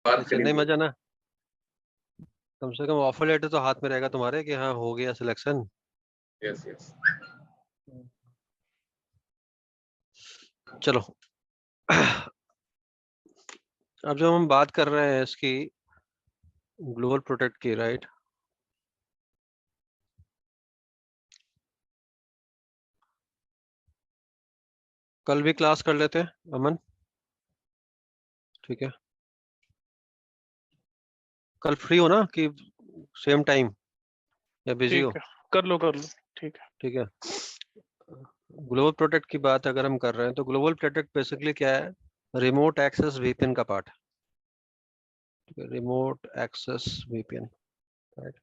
बात इससे करनी नहीं थी। मजा ना, कम से कम ऑफर लेटर तो हाथ में रहेगा तुम्हारे कि हाँ हो गया सिलेक्शन। Yes yes. चलो अब जब हम बात कर रहे हैं इसकी ग्लोबल प्रोटेक्ट की, राइट, कल भी क्लास कर लेते हैं अमन, ठीक है? कल फ्री हो ना कि सेम टाइम, या बिजी हो? ठीक है, कर लो ठीक है। ठीक है, ग्लोबल प्रोटेक्ट की बात अगर हम कर रहे हैं तो ग्लोबल प्रोटेक्ट बेसिकली क्या है? रिमोट एक्सेस वीपीएन का पार्ट है, ठीक है? Remote access VPN, right?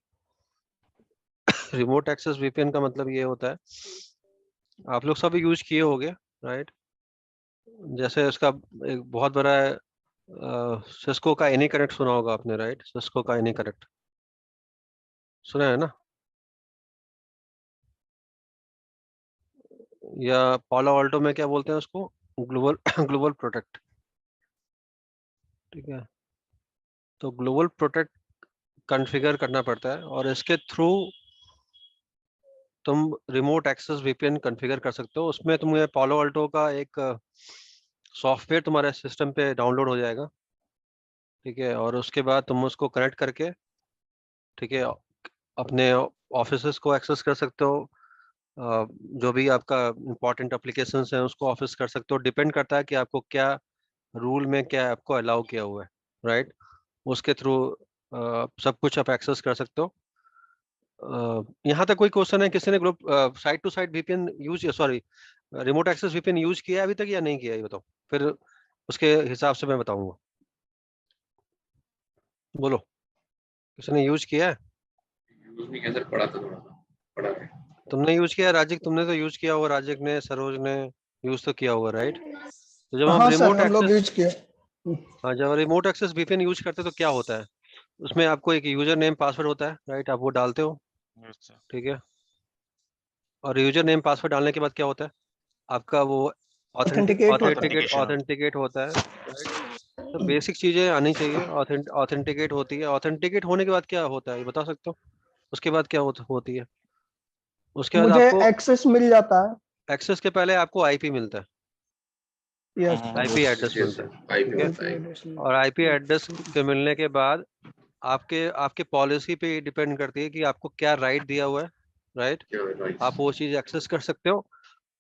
Remote access VPN का मतलब ये होता है, आप लोग सब यूज किए होंगे, राइट? जैसे इसका एक बहुत बड़ा सिस्को का एनी कनेक्ट सुना होगा आपने, राइट? सिस्को का एनी कनेक्ट सुना है ना? या पालो अल्टो में क्या बोलते हैं उसको? ग्लोबल ग्लोबल प्रोटेक्ट, ठीक है? तो ग्लोबल प्रोटेक्ट कॉन्फ़िगर करना पड़ता है और इसके थ्रू तुम रिमोट एक्सेस वीपीएन कॉन्फ़िगर कर सकते हो। उसमें तुम्हें पालो अल्टो का एक सॉफ्टवेयर तुम्हारे सिस्टम पे डाउनलोड हो जाएगा, ठीक है? और उसके बाद तुम उसको कनेक्ट करके, ठीक है, अपने ऑफिसेस को एक्सेस कर सकते हो। जो भी आपका इंपॉर्टेंट एप्लीकेशंस हैं उसको ऑफिस कर सकते हो। डिपेंड करता है कि आपको क्या रूल में क्या आपको अलाउ किया हुआ है, राइट? उसके थ्रू सब कुछ आप एक्सेस कर सकते हो। यहाँ तक कोई क्वेश्चन है? किसी ने group site to site VPN use, sorry, remote access VPN use किया है अभी तक या नहीं किया है, ये बताओ, फिर उसके हिसाब से मैं बताऊंगा। बोलो, किसी ने यूज किया है? यूज नहीं किया सर, पढ़ा था थोड़ा सा, पढ़ा है। तुमने यूज किया है राजिक? तुमने तो यूज किया होगा, राजिक ने, सरोज ने यूज तो किया होगा, राइट? तो जब हम हाँ सर, रिमोट हम लोग एक्सेस, यूज किए। हाँ, जब रिमोट एक्सेस वीपीएन यूज करते हैं तो क्या होता है? उसमें आपको एक यूजर नेम पासवर्ड होता है, राइट? आप वो डालते हो, ठीक है? और यूजर नेम पासवर्ड डालने के बाद क्या होता है? आपका वो ऑथेंटिकेट होता है। ऑथेंटिकेट होता है, राइट? तो बेसिक चीजें आनी चाहिए। ऑथेंटिकेट होती है। ऑथेंटिकेट होने के बाद क्या होता है ये बता सकते हो? उसके बाद क्या होती है? उसके बाद मुझे आपको एक्सेस मिल जाता है। एक्सेस के पहले आपको आईपी मिलता है, यस आईपी एड्रेस यस मिलता सर, है, आईपी ठीक है? मिलता है। और आईपी एड्रेस के मिलने के बाद आपके आपके पॉलिसी पे डिपेंड करती है कि आपको क्या राइट दिया हुआ है, राइट? क्या आप वो राइट्स? चीज एक्सेस कर सकते हो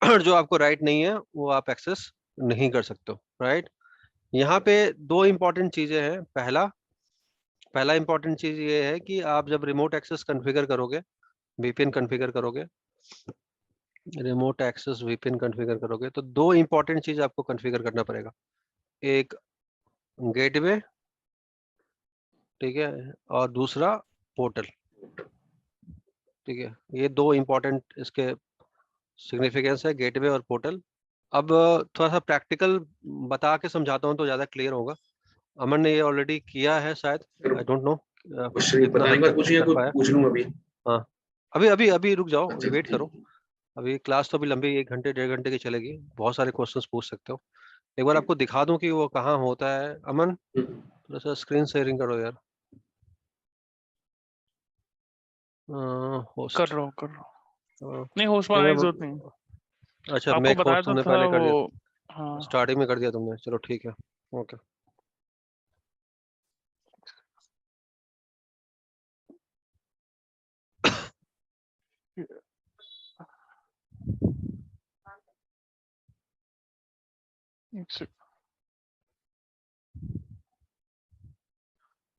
और जो आपको राइट नहीं है वो आप एक्सेस नहीं कर सकते हो, राइट? यहाँ पे दो इंपॉर्टेंट चीजें हैं। पहला इंपॉर्टेंट चीज ये है कि आप जब रिमोट एक्सेस कॉन्फ़िगर करोगे, वीपीएन कॉन्फ़िगर करोगे, रिमोट एक्सेस वीपीएन कॉन्फ़िगर करोगे तो दो इंपॉर्टेंट चीज आपको कॉन्फ़िगर करना पड़ेगा। एक गेटवे, ठीक है, और दूसरा पोर्टल, ठीक है? ये दो इंपॉर्टेंट इसके सिग्निफिकेंस है, गेटवे और पोर्टल। अब थोड़ा सा प्रैक्टिकल बता के समझाता हूँ तो ज्यादा क्लियर होगा। अमन ने ये ऑलरेडी किया है शायद, sir I don't know question कितना पता हद नहीं, बात तक पूछिए, कर कुछ पाया। पूछ लूंगा अभी। हाँ, अभी अभी अभी रुक जाओ, अच्छा अभी अच्छा, वेट ठीक करो। है। अभी क्लास तो अभी लंबी, 1 घंटे 1.5 घंटे की चलेगी, बहुत सारे क्वेश्चंस पूछ सकते हो। एक बार आपको दिखा दूं कि वो कहाँ होता है। अमन, हम्म, थोड़ा सा स्क्रीन शेयरिंग करो यार। कर होस्ट, रहा हूँ। नहीं, होस्ट बनाने की जरूरत नहीं। अच्छा, आपको मेक बताया होस्ट तो तुमने था पहले कर वो। दिया, हाँ, स्टार्टिंग में कर दिया तुमने, चलो ठीक है, ओके। एक सेकंड।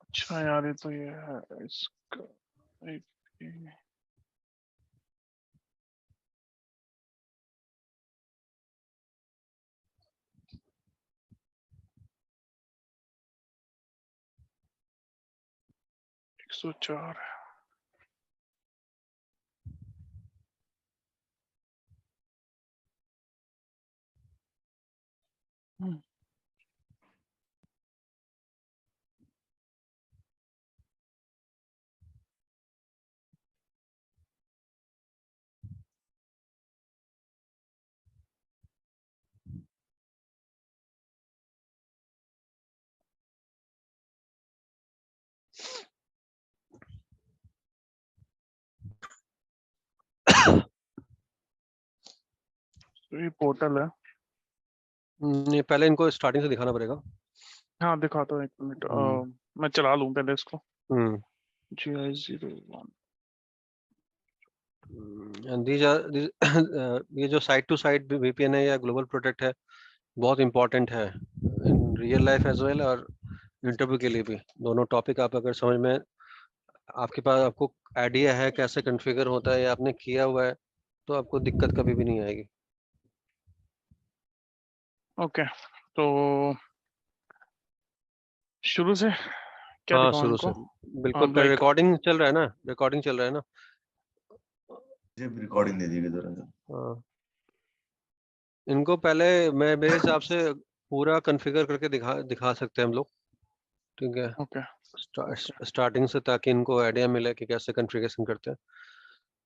अच्छा यार, ये तो ये है इसका एक, 104 है। ये पोर्टल है। ये पहले इनको स्टार्टिंग से दिखाना पड़ेगा। हाँ दिखाता हूँ, एक मिनट। मैं चला लूँ पहले इसको। GI01। And these are ये जो साइड टू साइड VPN है या ग्लोबल प्रोटेक्ट है, बहुत इंपॉर्टेंट है in real life as well और इंटरव्यू के लिए भी। दोनों टॉपिक आप अगर समझ में आपके पास आपको आइडिया है कैसे कॉन्फ़िगर होता है या आपने किया हुआ है, तो आपको दिक्कत कभी भी नहीं आएगी। ओके, तो शुरू से क्या हाँ दिखाऊं शुरू इनको? से बिल्कुल। like- रिकॉर्डिंग चल रहा है ना? रिकॉर्डिंग चल रहा है ना? जब रिकॉर्डिंग दे दीजिए जरा। हाँ, इनको पहले मैं मेरे हिसाब से पूरा कॉन्फ़िगर करके दिखा सकते हैं हम लोग, ठीक है? ओके स्टार्टिंग से, ताकि इनको आइडिया मिले कि कैसे कॉन्फ़िगरेशन करते हैं।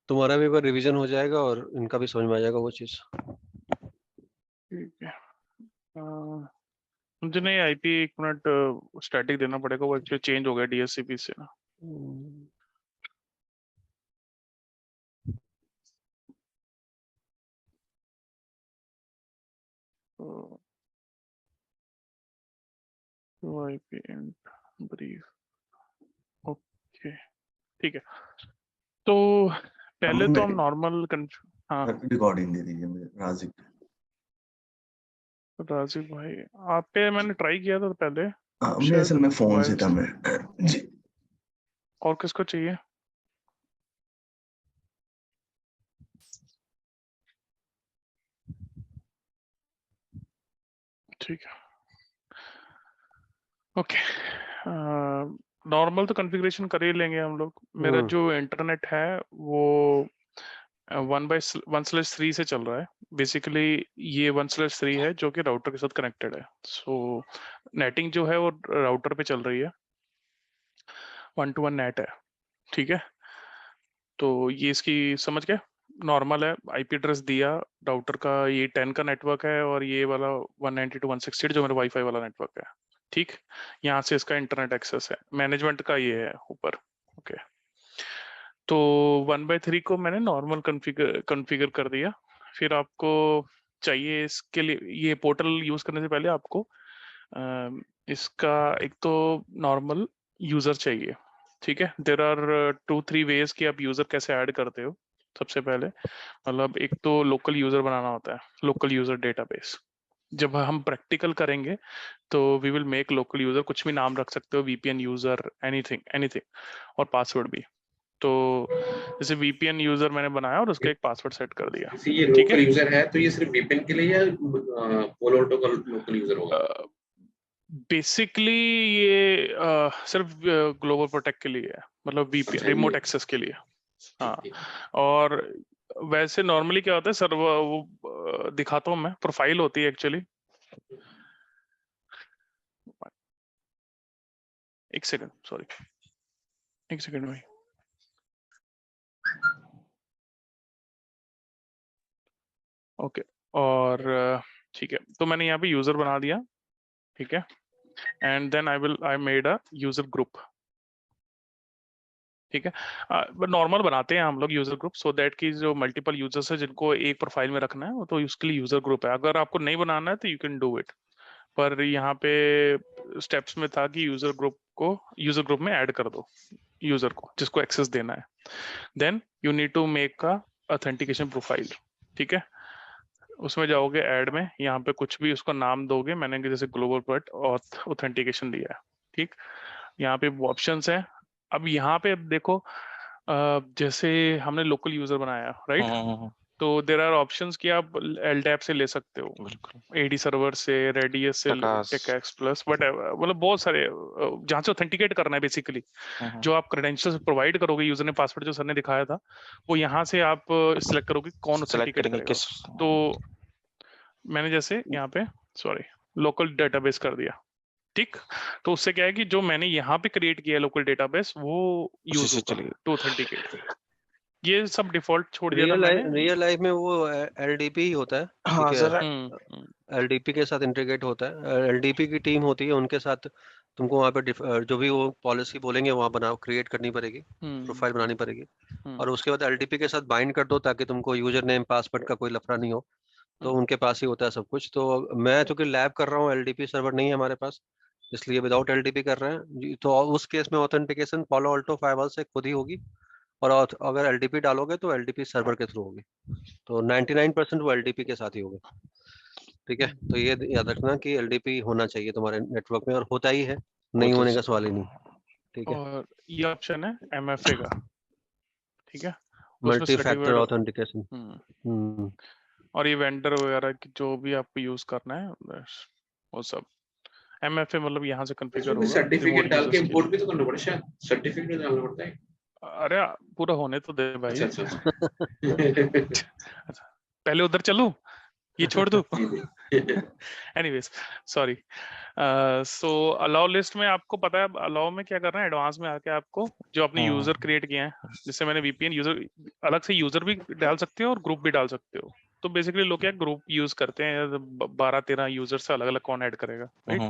तुम्हारा भी एक बार रिवीजन हो जाएगा और इनका भी समझ में आ जाएगा वो चीज़। ठीक है। मुझे नहीं IP, एक मिनट स्टैटिक देना पड़ेगा, वो एक्चुअली चेंज हो गया DHCP से ना। तो IP एंड ब्रीफ। ओके ठीक है, तो पहले तो हम नॉर्मल हाँ रिकॉर्डिंग दे दीजिए मुझे राजिक। राजीव भाई, आप पे मैंने ट्राई किया था पहले। हाँ, आप मैं शायद असल में फोन से मोबाइल था से- मैं जी। और किसको चाहिए? ठीक है, ओके। नॉर्मल तो कॉन्फ़िगरेशन कर ही लेंगे हम लोग। मेरा जो इंटरनेट है वो 1/1/3 से चल रहा है। बेसिकली ये 1/3 है जो कि राउटर के साथ कनेक्टेड है। सो नेटिंग जो है वो राउटर पे चल रही है, 1 to 1 नेट है, ठीक है? तो ये इसकी समझ गए, नॉर्मल है। IP एड्रेस दिया राउटर का, ये 10 का नेटवर्क है और ये वाला 192.168 जो मेरा वाईफाई वाला नेटवर्क है, ठीक। यहाँ से इसका इंटरनेट एक्सेस है, मैनेजमेंट का ये है ऊपर, ओके। तो 1/3 को मैंने नॉर्मल कॉन्फ़िगर कर दिया। फिर आपको चाहिए इसके लिए, ये पोर्टल यूज करने से पहले आपको इसका एक तो नॉर्मल यूजर चाहिए, ठीक है? देर आर 2-3 वेज कि आप यूजर कैसे ऐड करते हो। सबसे पहले मतलब एक तो लोकल यूजर बनाना होता है, लोकल यूजर डेटाबेस। जब हम प्रैक्टिकल करेंगे तो we will make local user, कुछ भी नाम रख सकते हो, VPN यूजर, एनीथिंग, और पासवर्ड भी। तो जैसे VPN यूजर मैंने बनाया और उसका एक पासवर्ड सेट कर दिया, जैसे ये ठीक है? लोकल यूजर है तो ये सिर्फ VPN के लिए या पोलोटो का लोकल यूजर होगा? बेसिकली ये सिर्फ ग्लोबल प्रोटेक्ट के लिए है, मतलब VPN अच्छा, रिमोट ये- एक्सेस के लिए। हाँ, ठीक। और वैसे नॉर्मली क्या होता है सर, वो दिखाता हूँ मैं, प्रोफाइल होती है एक्चुअली। एक सेकंड, सॉरी, एक सेकंड भाई। ओके, और ठीक है, तो मैंने यहाँ पे यूजर बना दिया, ठीक है? And then I made a user group, ठीक है? नॉर्मल बनाते हैं हम लोग यूजर ग्रुप, सो दैट कि जो मल्टीपल यूजर्स है जिनको एक प्रोफाइल में रखना है, तो उसके लिए यूजर ग्रुप है। अगर आपको नहीं बनाना है तो यू कैन डू इट, पर यहाँ पे स्टेप्स में था कि यूजर ग्रुप में ऐड कर दो यूजर को जिसको एक्सेस देना है। Then you need to make a authentication profile, ठीक है? उसमें जाओगे ऐड में, यहाँ पे कुछ भी उसका नाम दोगे। मैंने जैसे ग्लोबल प्रोटेक्ट ऑथेंटिकेशन दिया है, ठीक। यहाँ पे ऑप्शंस है। अब यहाँ पे देखो, जैसे हमने लोकल यूजर बनाया, राइट? तो देर आर ऑप्शंस कि आप LDAP से ले सकते हो, AD सर्वर से, Radius से, TechX प्लस, मतलब बहुत सारे जहाँ से ऑथेंटिकेट करना है बेसिकली। जो आप क्रेडेंशियल्स प्रोवाइड करोगे, यूजर ने पासवर्ड जो सर ने दिखाया था, वो यहाँ से आप सिलेक्ट करोगे कौन ऑथेंटिकेट करेगा। तो मैंने जैसे यहाँ पे सॉरी लोकल डेटाबेस कर दिया, ठीक। तो उससे क्या है कि जो मैंने यहाँ पे क्रिएट किया है लोकल डेटाबेस, वो यूज होगा टू ऑथेंटिकेट। ये सब डिफॉल्ट छोड़ दिया था मैंने। रियल लाइफ में वो LDP ही होता है, ठीक है? LDP के साथ इंटीग्रेट होता है। LDP की टीम होती है, उनके साथ तुमको वहाँ पे जो भी वो पॉलिसी बोलेंगे वहाँ बनाओ, क्रिएट करनी पड़ेगी, प्रोफाइल बनानी पड़ेगी, और उसके बाद LDP के साथ बाइंड कर दो ताकि तुमको यूजर नेम पासवर्ड का कोई लफड़ा नहीं हो। तो उनके पास ही होता है सब कुछ। तो मैं चूंकि लैब कर रहा हूँ, एलडीपी सर्वर नहीं है हमारे पास, इसलिए विदाउट एलडीपी कर रहे हैं। तो उस केस में ऑथेंटिकेशन पालो अल्टो फायरवॉल से खुद ही होगी, और अगर एलडीपी डालोगे तो एलडीपी सर्वर के थ्रू होगी। तो 99% वो एलडीपी के साथ ही होगा। ठीक है, तो ये याद रखना कि एलडीपी होना चाहिए तुम्हारे नेटवर्क में, और होता ही है, नहीं होने का सवाल ही नहीं। ठीक है, और ये ऑप्शन है एमएफए का, ठीक है, उसमें मल्टी फैक्टर सर्टिफाइड। ऑथेंटिकेशन। और ये वेंडर वगैरह की जो भी आपको यूज करना है वो सब एमएफए मतलब यहाँ से कॉन्फ़िगर होगा। सर्टिफिकेट डाल के यूजर्स इंपोर्ट भी तो करना पड़ता है शायद, सर्टिफिकेट डालना पड़ता है। अरे पूरा होने तो दे भाई। अच्छा अच्छा अच्छा, पहले उधर चलूं, ये छोड़ दूं। Anyways sorry. सो अलाउ लिस्ट में आपको पता है अलाउ में क्या करना है, एडवांस में आके आपको जो अपने यूजर क्रिएट किए हैं, जिससे मैंने वीपीएन यूजर, अलग से यूजर भी डाल सकते हो और ग्रुप भी डाल सकते हो। तो बेसिकली लोग क्या ग्रुप यूज करते हैं, 12-13 यूजर से अलग अलग कौन ऐड करेगा, राइट?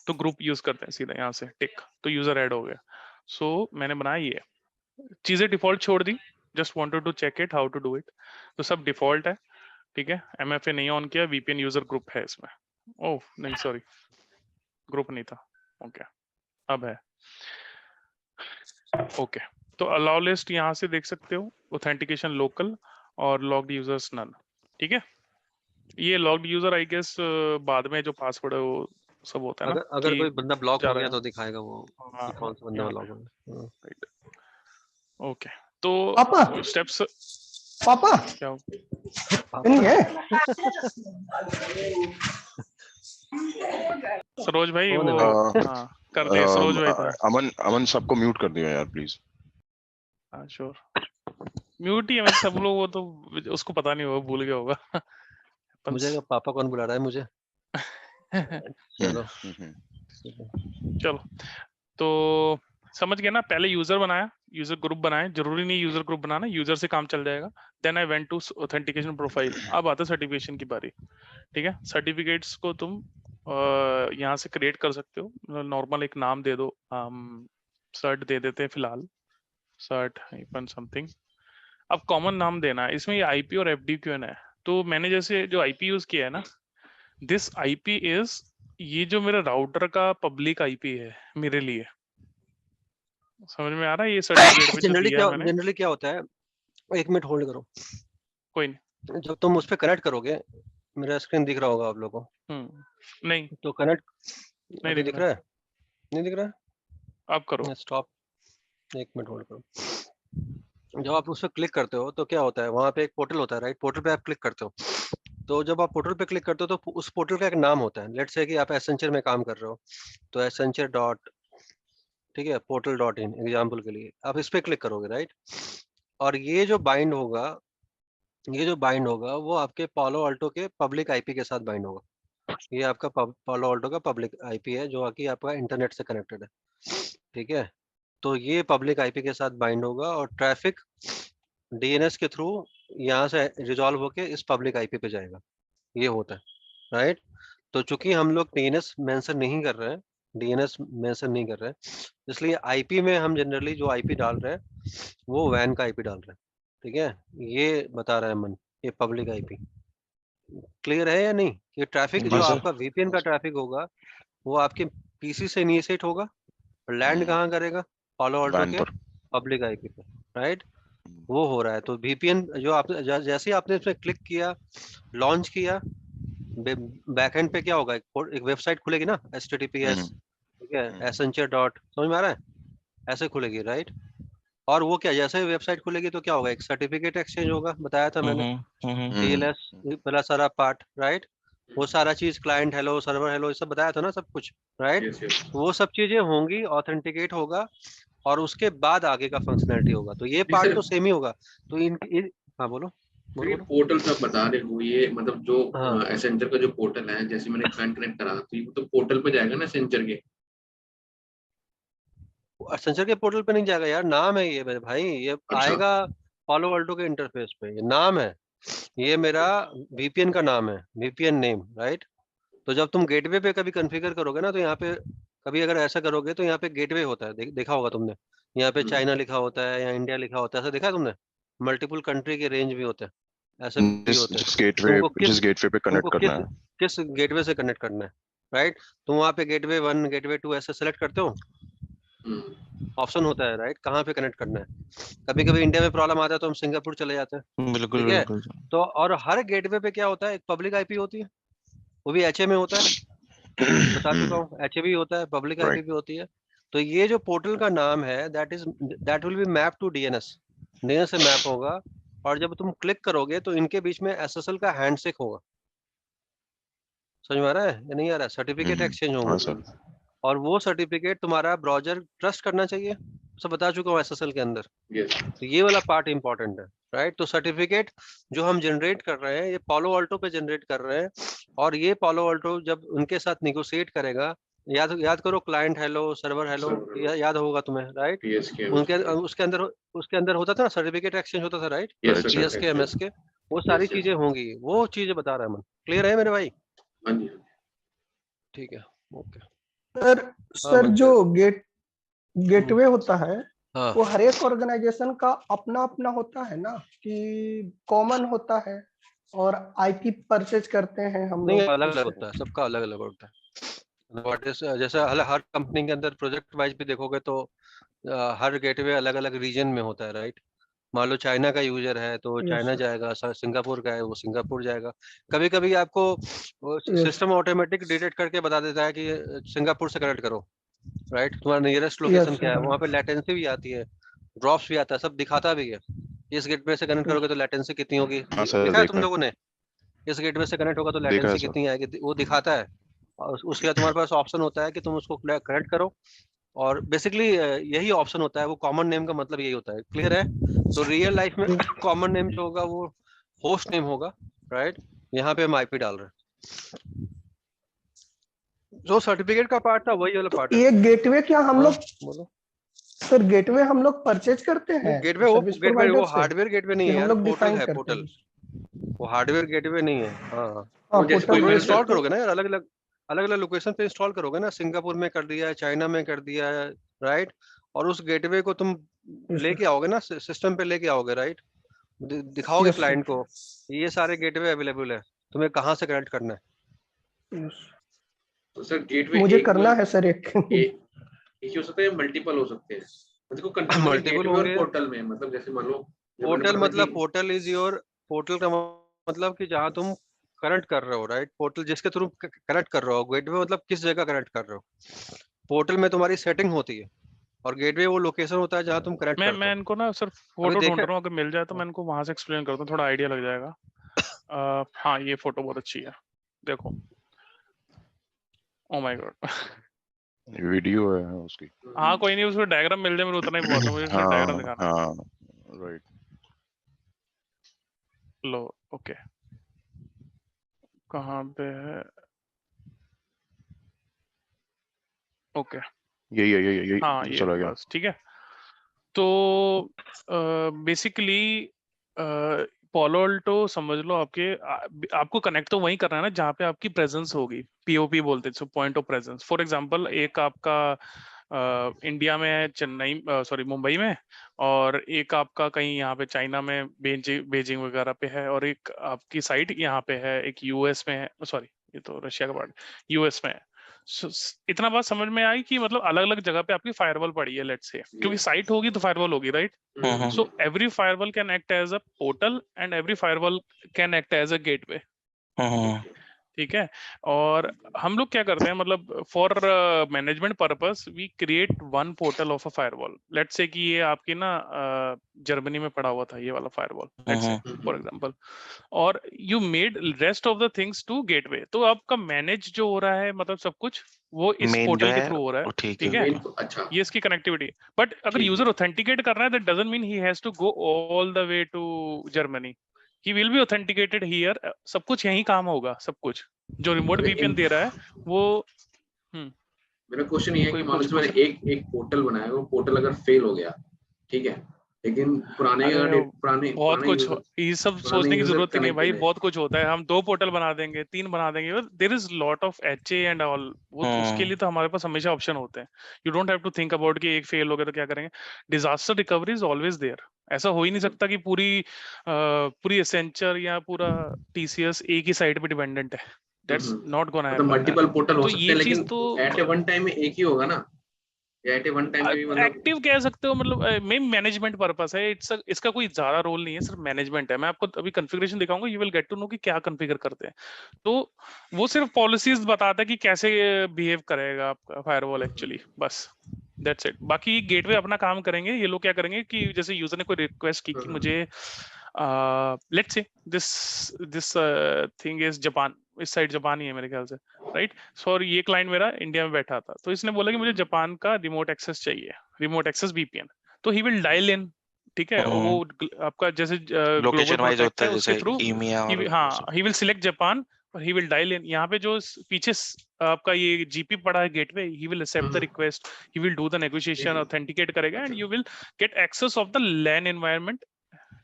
तो ग्रुप यूज करते हैं सीधा यहाँ से टिक, तो यूजर ऐड हो गया। सो मैंने बनाया ये चीजें डिफॉल्ट छोड़ दी, just wanted to check it how to do it. तो सब डिफॉल्ट है, ठीक है। एमएफए नहीं ऑन किया, वीपीएन यूजर ग्रुप है इसमें। ओह नहीं सॉरी, ग्रुप नहीं था। ओके अब है। ओके तो अलाउ लिस्ट यहाँ से देख सकते हो, ऑथेंटिकेशन लोकल और लॉग्ड यूजर्स नन, ठीक है। ये लॉग्ड यूजर आई गेस बाद में जो पासवर्ड है वो सब होता है ना, अगर कोई बंदा ब्लॉक हो गया तो दिखाएगा वो हाँ, कि कौन सा बंदा ब्लॉक हो गया। राइट। ओके तो पापा स्टेप्स पापा क्या हो? नहीं है। सरोज भाई कौन है वो भाई? हाँ करते हैं, सरोज भाई था। अमन सबको म्यूट कर दियो यार प्लीज। हाँ श्योर, म्यूट ही है मतलब सब लोग, वो तो उसको पता नहीं होगा, भूल गया होगा। मुझे क्या पापा कौन बुला रहा है मुझे? चलो चलो तो समझ गए ना, पहले यूजर बनाया, यूजर ग्रुप बनाया, जरूरी नहीं यूजर ग्रुप बनाना, यूजर से काम चल जाएगा। Then I went to authentication profile. अब आता है सर्टिफिकेशन की बारी, ठीक है। सर्टिफिकेट्स को तुम यहाँ से क्रिएट कर सकते हो। नॉर्मल एक नाम दे दो, सर्ट दे देते हैं फिलहाल, सर्ट इवन समथिंग। अब कॉमन नाम देना है इसमें, ये आईपी और एफडी क्यों है। तो मैंने जैसे जो आईपी यूज किया है ना, दिस आईपी इज, ये जो मेरा राउटर का पब्लिक आईपी है मेरे लिए, समझ में आ रहा है? ये सर्टिफिकेट पे जो दिया है मैंने। जनरली क्या होता है, 1 मिनट होल्ड करो। कोई नहीं। जब तुम उस पर कनेक्ट करोगे, मेरा स्क्रीन दिख रहा होगा आप लोगों को, नहीं तो कनेक्ट नहीं दिख रहा है, नहीं दिख रहा है? आप करो। स्टॉप, 1 मिनट होल्ड करो। जब आप उस पर क्लिक करते हो तो क्या होता है, वहां पे एक पोर्टल होता है, राइट? पोर्टल पे आप क्लिक करते हो, तो जब आप पोर्टल पे क्लिक करते हो तो उस पोर्टल का एक नाम होता है। लेट्स से कि आप एसेंचर में काम कर रहे हो, तो एसेंचर डॉट, ठीक है, पोर्टल डॉट इन एग्जाम्पल के लिए आप इस पे क्लिक करोगे, राइट? और ये जो बाइंड होगा वो आपके पालो अल्टो के पब्लिक आईपी के साथ बाइंड होगा। ये आपका पालो अल्टो का पब्लिक आईपी है जो कि आपका इंटरनेट से कनेक्टेड है, ठीक है। तो ये पब्लिक आईपी के साथ बाइंड होगा और ट्रैफिक डीएनएस के थ्रू यहाँ से रिजॉल्व होके इस पब्लिक आईपी पे जाएगा। ये होता है, राइट? तो चूंकि हम लोग डीएनएस मेंशन नहीं कर रहे हैं, इसलिए आईपी में हम जनरली जो आईपी डाल रहे हैं वो वैन का आईपी डाल रहे हैं, ठीक है। ये बता रहा है मन, ये पब्लिक आईपी क्लियर है या नहीं? ये ट्रैफिक जो आपका वीपीएन का ट्रैफिक होगा वो आपके पीसी से इनिशिएट होगा, लैंड कहाँ करेगा? पालो अल्टो के पब्लिक आईपी पे, राइट? वो हो रहा है। तो वीपीएन जो आपने जैसे ही आपने इसमें क्लिक किया, लॉन्च किया, बैकएंड पे क्या होगा, एक वेबसाइट खुलेगी ना, https, ठीक है, एसेंचर डॉट, समझ में आ रहा है? ऐसे खुलेगी, राइट? और वो क्या, जैसे वेबसाइट खुलेगी तो क्या होगा, एक सर्टिफिकेट एक्सचेंज होगा, बताया था मैंने, टीएलएस वाला सारा पार्ट, राइट? वो सारा चीज, क्लाइंट हेलो, सर्वर हेलो, ये सब बताया था ना, सब कुछ, राइट? वो सब चीजें होंगी, ऑथेंटिकेट होगा, और उसके बाद आगे का फंक्शनैलिटी होगा। तो ये पार्ट तो सेम ही होगा। तो हाँ बोलो। ये पोर्टल सब बता रहे हो, ये मतलब जो एसेंचर का जो पोर्टल है, जैसे मैंने क्लाइंट कनेक्ट करा तो ये तो पोर्टल पे जाएगा ना एसेंचर के? एसेंचर के पोर्टल पे नहीं जाएगा यार, नाम है ये मेरे भाई, ये अच्छा। आएगा पालो अल्टो के इंटरफेस पे, ये नाम है, ये मेरा वीपीएन का नाम है, वीपीएन नेम, राइट? तो जब तुम गेटवे पे कभी कॉन्फ़िगर करोगे ना, तो यहाँ पे कभी अगर ऐसा करोगे तो यहाँ पे गेटवे होता है, देखा होगा तुमने, यहाँ पे चाइना लिखा होता है या इंडिया लिखा होता है, ऐसा देखा है तुमने? मल्टीपल कंट्री के रेंज भी होते हैं, ऐसे भी होते हैं। जिस गेटवे पे कनेक्ट तुमको करना है। किस गेटवे से कनेक्ट करना है, राइट? तुम वहाँ पे गेटवे 1 गेटवे 2 ऐसे सेलेक्ट करते हो, ऑप्शन होता है, राइट? कहाँ पे कनेक्ट करना है। कभी कभी इंडिया में प्रॉब्लम आता है तो हम सिंगापुर चले जाते हैं, बिल्कुल ठीक है? बिल्कुल। तो और हर गेटवे पे क्या होता है, एक पब्लिक आईपी होती है, वो भी एचए में होता है, बता चुका हूँ, एचए भी होता है, पब्लिक आईपी राइट। भी होती है। तो ये जो पोर्टल का नाम है that will be map to DNS, DNS से मैप होगा। और जब तुम क्लिक करोगे तो इनके बीच में एसएसएल का हैंडशेक होगा। समझ में आ रहा है या नहीं आ रहा है? सर्टिफिकेट एक्सचेंज हाँ होंगे, सर। और वो सर्टिफिकेट तुम्हारा ब्राउजर ट्रस्ट करना चाहिए, सब बता चुका हूँ एसएसएल के अंदर। यस तो ये वाला पार्ट इंपॉर्टेंट है, राइट? तो सर्टिफिकेट जो हम जनरेट कर रहे हैं ये पालो अल्टो पे जनरेट कर रहे हैं, और ये पालो अल्टो जब उनके साथ निगोशिएट करेगा, याद करो, क्लाइंट हेलो, सर्वर हेलो, याद होगा तुम्हें, राइट? पीएसके उनके उसके अंदर होता था ना, सर्टिफिकेट एक्सचेंज होता था, right? Yes sir PSK MSK, वो सारी चीजें होंगी, वो चीजें बता रहा है मन। क्लियर है मेरे भाई? हाँ जी ठीक है, ओके। सर सर मन जो सर। गेटवे होता है हाँ, वो हर एक ऑर्गेनाइजेशन का अपना अपना होता है ना, कि कॉमन होता है और आईपी परचेज करते हैं हम नहीं, लोग अलग अलग उससे? होता है, सबका अलग अलग होता है। What is- जैसे हर कंपनी के अंदर प्रोजेक्ट वाइज भी देखोगे तो हर गेटवे अलग अलग रीजन में होता है, राइट? मान लो चाइना का यूजर है तो यस चाइना सर, जाएगा, सिंगापुर का है वो सिंगापुर जाएगा। कभी कभी आपको यस सिस्टम ऑटोमेटिक डिटेक्ट करके बता देता है कि सिंगापुर से कनेक्ट करो, राइट? तुम्हारा नियरेस्ट लोकेशन यस क्या है, सर, वहाँ पे लेटेंसी भी आती है, ड्रॉप्स भी आता है, सब दिखाता भी है। इस गेटवे से कनेक्ट करोगे तो लेटेंसी कितनी होगी, हाँ सर देखा है तुम देखा लोगों ने? इस गेटवे से कनेक्ट होगा तो है, देखा है लेटेंसी सर। कितनी आएगी, वो दिखाता है। और उसके बाद तुम्हारे पास ऑप्शन होता है कि तुम उसको कनेक्ट करो, और बेसिकली यही ऑप्शन होता है, वो कॉमन नेम का मतलब यही होता है। क्लियर है? तो रियल लाइफ में कॉमन नेम जो होगा वो होस्ट नेम होगा, राइट? यहाँ पे हम आईपी डाल रहे हैं। जो सर्टिफिकेट का पार्ट था वही वाला तो पार्ट है। ये गेटवे क्या हम हाँ, लोग, बोलो। सर गेटवे हम लोग परचेज करते नहीं, हैं गेटवे सर्विस वो प्रोवाइडर से, हार्डवेयर गेटवे नहीं कि है हम यार, लोग पोर्टल डिफाइन है, करते पोर्टल। हैं? वो हार्डवेयर गेटवे नहीं है। हाँ, हाँ। हाँ तो जैसे पोर्टल कोई वो मैंने इंस्टॉल सर करोगे ना यार, अलग अलग लोकेशन पे इंस्टॉल करोगे ना, सिंगापुर में कर दिया है, चाइना में कर दिया है, राइट? और उस गेटवे को तुम लेके आओगे ना, सिस्टम पे लेके आओगे, राइट? दिखाओगे यस क्लाइंट सर, को, ये सारे गेटवे अवेलेबल है, तुम्हें कहाँ से कनेक्ट करना है। यस। तो सर गेटवे मुझे एक करना है सर एक एक ही हो सकता है, मल्टीपल हो सकते हैं। देखो कंफ्यूजन है मल्टीपल गेटवे और होंगे। पोर्टल में, मतलब जैसे मान लो जब मैंने पोर्टल बोला था कि मतलब पोर्टल इज योर, पोर्टल का मतलब कि जहाँ तुम कनेक्ट कर रहे हो, राइट? पोर्टल जिसके थ्रू कनेक्ट कर रहे हो, गेटवे मतलब किस जगह कनेक्ट कर रहे हो। पोर्टल में तुम्हारी सेटिंग होती है, और गेटवे वो लोकेशन होता है जहाँ तुम कनेक्ट करते मैं हो। इनको ना सर अभी फोटो ढूंढ देखा। रहा हूँ, अगर मिल जाए तो मैं इनको वहां से एक्सप्लेन करता हूँ, थोड़ा आइडिया लग जाएगा। हाँ ये फोटो बहुत अच्छी है, देखो। Oh my God. वीडियो है उसकी। हाँ कोई नहीं, उसमें डायग्राम मिल जाए मेरे उतना ही बहुत है, मुझे सिर्फ डायग्राम हाँ दिखाना है। हाँ राइट। लो ओके, कहाँ पे है? ओके यही हाँ ये चला गया। बस ठीक है। तो बेसिकली पोलो अल्टो समझ लो, आपको कनेक्ट तो वहीं करना है ना जहाँ पे आपकी प्रेजेंस होगी, पीओपी बोलते हैं, point of presence. For example एक आपका इंडिया में है, चेन्नई सॉरी मुंबई में, और एक आपका कहीं यहाँ पे चाइना में बेजिंग वगैरह पे है, और एक आपकी साइट यहाँ पे है, एक यूएस में है, सॉरी ये तो रशिया का पार्ट, यूएस में है। इतना बात समझ में आई कि मतलब अलग अलग जगह पे आपकी फायरवॉल पड़ी है, लेट्स से, क्योंकि साइट होगी तो फायरवॉल होगी, right? So every firewall can act as a portal and every firewall can act as a gateway. ठीक है। और हम लोग क्या करते हैं, मतलब for management purpose we create one portal of a firewall. Let's say कि ये आपकी ना जर्मनी में पड़ा हुआ था ये वाला firewall, let's say for example, और you made rest of the things to gateway. तो आपका मैनेज जो हो रहा है, मतलब सब कुछ वो इस पोर्टल के थ्रू हो रहा है, ठीक है? अच्छा ये इसकी कनेक्टिविटी। बट अगर ठीक यूजर है। ऑथेंटिकेट कर रहा है, that doesn't mean he has to go all the way to Germany. He will be authenticated here, सब कुछ यहीं काम होगा, सब कुछ जो रिमोट अरे वीपीएन दे रहा है वो। मेरा क्वेश्चन ये है कि कोई मान लो मैंने एक पोर्टल बनाया, वो पोर्टल अगर फेल हो गया, ठीक है, लेकिन पुराने अरे पुराने बहुत पुराने कुछ, यूजर ये सब पुराने सोचने की यूजर जरूरत ही नहीं है भाई, कनेक्टेड है। बहुत कुछ होता है। हम 2 पोर्टल बना देंगे, 3 बना देंगे, there is lot of HA and all. वो उसके लिए तो हमारे पास हमेशा ऑप्शन होते हैं। You don't have to think about कि एक फेल हो गया तो क्या करेंगे। Disaster recovery is always there, ऐसा हो ही नहीं सकता कि पूरी एसेंचर या पूरा टीसीएस एक ही साइड पे डिपेंडेंट है, दैट्स नॉट गोना मतलब हैपन। मल्टीपल पोर्टल हो तो सकते ये हैं, चीज लेकिन तो एट ए वन टाइम में एक ही होगा ना, एट ए वन टाइम में भी मतलब एक्टिव कह सकते हो, मतलब मेन मैनेजमेंट पर्पस है, इसका कोई ज्यादा रोल नहीं है, सिर्फ मैनेजमेंट है। मैं आपको अभी कॉन्फ़िगरेशन दिखाऊंगा, you will get to know कि क्या कॉन्फ़िगर करते हैं। तो वो सिर्फ पॉलिसीज बताता है कि कैसे बिहेव करेगा आपका फायरवॉल एक्चुअली, बस दैट्स इट। बाकी गेटवे अपना काम करेंगे। ये लोग क्या करेंगे कि जैसे यूजर ने कोई रिक्वेस्ट की कि मुझे let's say this thing is Japan, इस साइड जापान ही है मेरे ख्याल से, राइट। सो ये क्लाइंट मेरा इंडिया में बैठा था, तो इसने बोला कि मुझे जापान का रिमोट एक्सेस चाहिए, रिमोट एक्सेस वीपीएन। तो ही विल डायल इन, ठीक है, वो आपका जैसे ग्लोबल लोकेशन वाइज प्रोटेक्ट होता है है उसके जैसे थ्रू EMEA और हाँ ही विल सिलेक्ट जापान और ही विल डायल इन। यहाँ पे जो पीछे आपका ये जीपी पड़ा है gateway, he will accept the request, he will do the negotiation, authenticate करेगा and you will get access of the LAN environment.